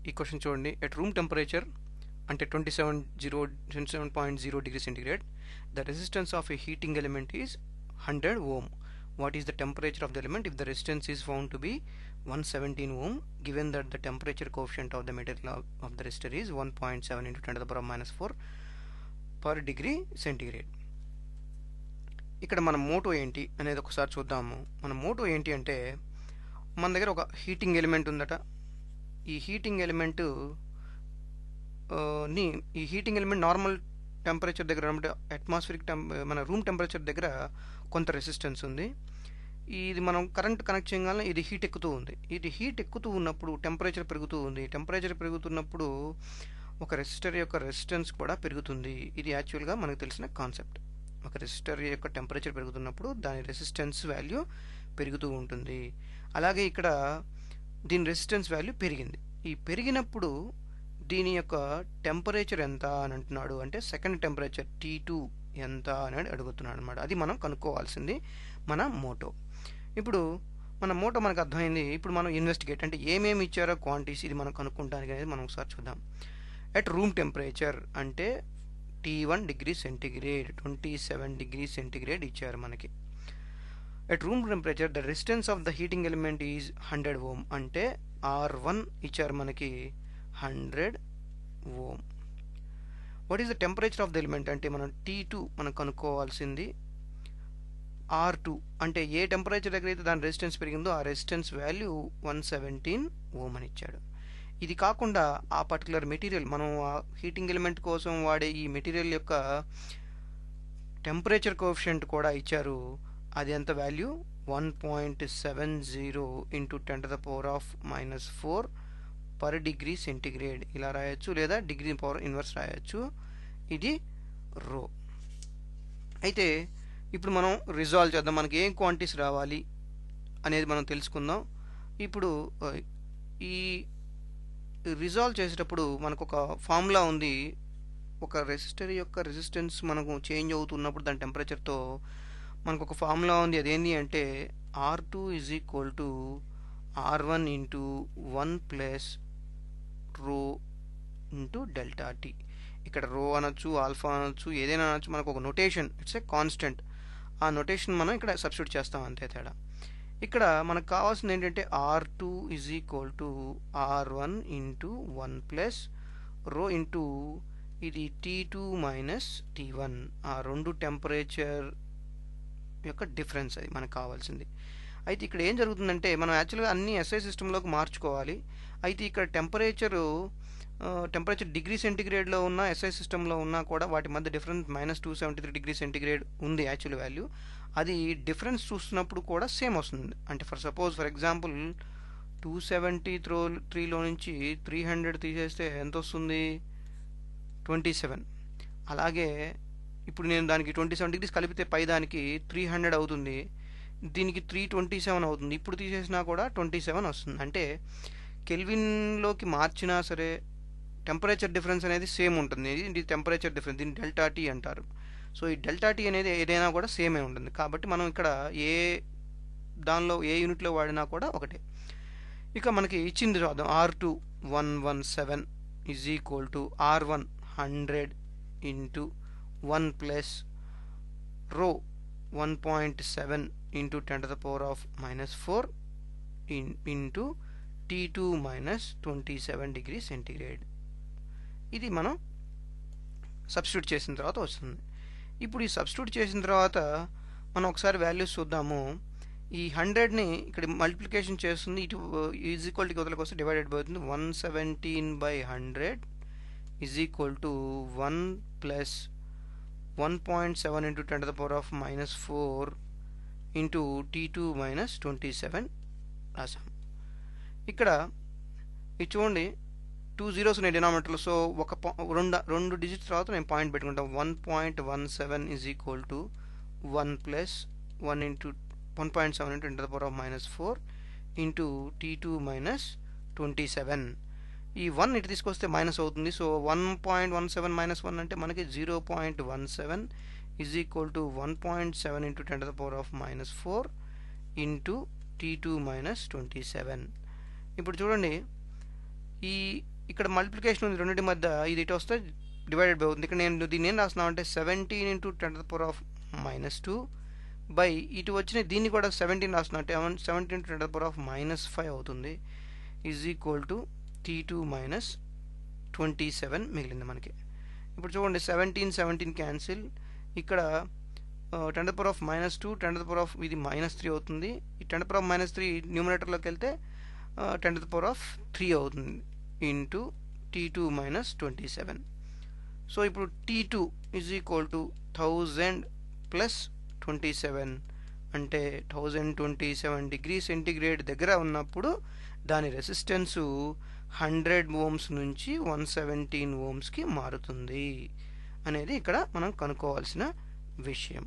ఈ క్వశ్చన్ చూడండి. At room temperature అంటే 27.0 degree centigrade, the resistance of a heating element is 100 ohm. What is the temperature of the element if the resistance is found to be 117 ohm, given that the temperature coefficient of the material of the resistor is 1.7 into 10 to the power minus 4 per degree centigrade. ఇక్కడ మన Moto ఏంటి అనేది ఒకసారి చూద్దాము. మన Moto ఏంటి అంటే, మన దగ్గర ఒక హీటింగ్ ఎలిమెంట్ ఉందట. ఈ హీటింగ్ ఎలిమెంట్ నార్మల్ టెంపరేచర్ దగ్గర అంటే అట్మాస్ఫిరిక్ మన రూమ్ టెంపరేచర్ దగ్గర కొంత రెసిస్టెన్స్ ఉంది. ఇది మనం కరెంట్ కనెక్ట్ చేయగానే ఇది హీట్ ఎక్కుతూ ఉంది. ఇది హీట్ ఎక్కుతూ ఉన్నప్పుడు టెంపరేచర్ పెరుగుతూ ఉంది. టెంపరేచర్ పెరుగుతున్నప్పుడు ఒక రెసిస్టర్ యొక్క రెసిస్టెన్స్ కూడా పెరుగుతుంది. ఇది యాక్చువల్గా మనకు తెలిసిన కాన్సెప్ట్. ఒక రెసిస్టర్ యొక్క టెంపరేచర్ పెరుగుతున్నప్పుడు దాని రెసిస్టెన్స్ వాల్యూ పెరుగుతూ ఉంటుంది. అలాగే ఇక్కడ దీని రెసిస్టెన్స్ వాల్యూ పెరిగింది. ఈ పెరిగినప్పుడు దీని యొక్క టెంపరేచర్ ఎంత అని అంటున్నాడు అంటే సెకండ్ టెంపరేచర్ T2 ఎంత అని అడుగుతున్నాడు అనమాట. అది మనం కనుక్కోవాల్సింది మన మోటో. ఇప్పుడు మన మోటో మనకు అర్థమైంది. ఇప్పుడు మనం ఇన్వెస్టిగేట్ అంటే ఏమేమి ఇచ్చారో క్వాంటిటీస్ ఇది మనం కనుక్కుంటానికి అనేది మనం ఒకసారి చూద్దాం. ఎట్ రూమ్ టెంపరేచర్ అంటే T1 degree centigrade 27 degree centigrade ఇచ్చారు మనకి. At room temperature the resistance of the heating element is 100 ohm అంటే R1 ఇచ్చారు మనకి 100 ohm. What is the temperature of the element అంటే మనం T2 మనం కనుక్కోవాల్సింది. R2 అంటే ఏ టెంపరేచర్ దగ్గర అయితే దాని రెసిస్టెన్స్ పెరిగిందో ఆ రెసిస్టెన్స్ వాల్యూ 117 ohm అని ఇచ్చాడు. ఇది కాకుండా ఆ పర్టికులర్ మెటీరియల్ మనం ఆ హీటింగ్ ఎలిమెంట్ కోసం వాడే ఈ మెటీరియల్ యొక్క టెంపరేచర్ కోఎఫిషియంట్ కూడా ఇచ్చారు. అది ఎంత value 1.70 into 10 to the power of minus 4 per degree centigrade ఇలా రాయొచ్చు, లేదా డిగ్రీ పవర్ ఇన్వర్స్ రాయొచ్చు. ఇది రో. అయితే ఇప్పుడు మనం రిజాల్వ్ చేద్దాం. మనకి ఏం క్వాంటిటీస్ రావాలి అనేది మనం తెలుసుకుందాం. ఇప్పుడు ఈ రిజాల్వ్ చేసేటప్పుడు మనకు ఒక ఫార్ములా ఉంది. ఒక రెసిస్టర్ యొక్క రెసిస్టెన్స్ మనకు చేంజ్ అవుతున్నప్పుడు దాని టెంపరేచర్తో మనకు ఒక ఫార్ములా ఉంది. అదేంటి అంటే R2 is equal to R1 into 1 plus rho into delta T. ఇక్కడ రో అనొచ్చు, ఆల్ఫా అనొచ్చు, ఏదైనా అనొచ్చు. మనకు ఒక నొటేషన్, ఇట్స్ ఏ కాన్స్టెంట్. ఆ నొటేషన్ మనం ఇక్కడ సబ్స్టిట్యూట్ చేస్తాం, అంతే తేడా. ఇక్కడ మనకు కావాల్సింది ఏంటంటే R2 is equal to R1 into 1 plus rho into ఇది T2 minus T1. ఆ రెండు టెంపరేచర్ యొక్క డిఫరెన్స్ అది మనకు కావాల్సింది. అయితే ఇక్కడ ఏం జరుగుతుందంటే మనం యాక్చువల్గా అన్ని SI సిస్టంలోకి మార్చుకోవాలి. అయితే ఇక్కడ టెంపరేచర్ డిగ్రీ సెంటిగ్రేడ్లో ఉన్న SI సిస్టంలో ఉన్నా కూడా వాటి మధ్య డిఫరెన్స్ -273 డిగ్రీ సెంటిగ్రేడ్ ఉంది యాక్చువల్ వాల్యూ. అది డిఫరెన్స్ చూస్తున్నప్పుడు కూడా సేమ్ వస్తుంది. అంటే ఫర్ ఎగ్జాంపుల్ 273లో నుంచి 300 తీసేస్తే ఎంత వస్తుంది? 27. అలాగే ఇప్పుడు నేను దానికి 27 డిగ్రీస్ కలిపితే పై దానికి 300 అవుతుంది, దీనికి 327 అవుతుంది. ఇప్పుడు తీసేసినా కూడా 27 వస్తుంది. అంటే కెల్విన్లోకి మార్చినా సరే టెంపరేచర్ డిఫరెన్స్ అనేది సేమ్ ఉంటుంది. ఇది టెంపరేచర్ డిఫరెన్స్, దీన్ని డెల్టా టీ అంటారు. సో ఈ డెల్టా టీ అనేది ఏదైనా కూడా సేమే ఉంటుంది. కాబట్టి మనం ఇక్కడ ఏ యూనిట్లో వాడినా కూడా ఒకటే. ఇక మనకి ఇచ్చింది చూద్దాం. R2 117 is equal to R1 100 into 1 plus రో 1.7 into 10 to the power of minus 4 into T2 minus 27 degree centigrade. ఇది మనం సబ్స్టిట్యూట్ చేసిన తర్వాత వస్తుంది. ఇప్పుడు ఈ సబ్స్టిట్యూట్ చేసిన తర్వాత మనం ఒకసారి వాల్యూస్ చూద్దాము. ఈ 100ని ఇక్కడ మల్టిప్లికేషన్ చేస్తుంది, ఇటు ఈజ్ ఈక్వల్ టు వదలకి వస్తే డివైడెడ్ అవుతుంది. 117/100 is equal to 1 plus 1.7 into 10 to the power of minus 4 into T2 minus 27 రాసాం. ఇక్కడ ఇది చూడండి, 2 zeros ఉన్నాయి డినామినేటర్లో. సో ఒక రెండు డిజిట్స్ తర్వాత నేను పాయింట్ పెట్టుకుంటాను. 1.17 is equal to 1 plus 1.7 into 10 to the power of minus 4 into T2 minus 27. ఈ 1 ఇటు తీసుకొస్తే మైనస్ అవుతుంది. సో 1.17 minus 1 అంటే మనకి 0.17 is equal to 1.7 into 10 to the power of minus 4 into T2 minus 27. ఇప్పుడు చూడండి, ఈ ఇక్కడ మల్టిప్లికేషన్ ఉంది రెండింటి మధ్య, ఇది ఇటు వస్తే డివైడెడ్ బై అవుతుంది. ఇక్కడ నేను దీన్ని ఏం రాస్తున్నాను అంటే 17 × 10⁻⁻2 బై ఇటు వచ్చిన దీన్ని కూడా 17 రాస్తున్నా అంటే 17 × 10⁻⁵ అవుతుంది, ఈజ్ ఈక్వల్ టు T2 - 27 మిగిలింది మనకి. ఇప్పుడు చూడండి 17 క్యాన్సిల్, ఇక్కడ 10⁻⁻2 ఇది -3 అవుతుంది, ఈ 10⁻³ న్యూమరేటర్లోకి వెళ్తే 10⁻³ అవుతుంది ఇంటూ T2 - 27. సో ఇప్పుడు T2 ఈజ్ ఈక్వల్ టు 1000 + 27 అంటే 1027 డిగ్రీ సెంటిగ్రేడ్ దగ్గర ఉన్నప్పుడు దాని రెసిస్టెన్సు 100 ohms నుంచి 117 ohmsకి మారుతుంది అనేది ఇక్కడ మనం కనుక్కోవాల్సిన విషయం.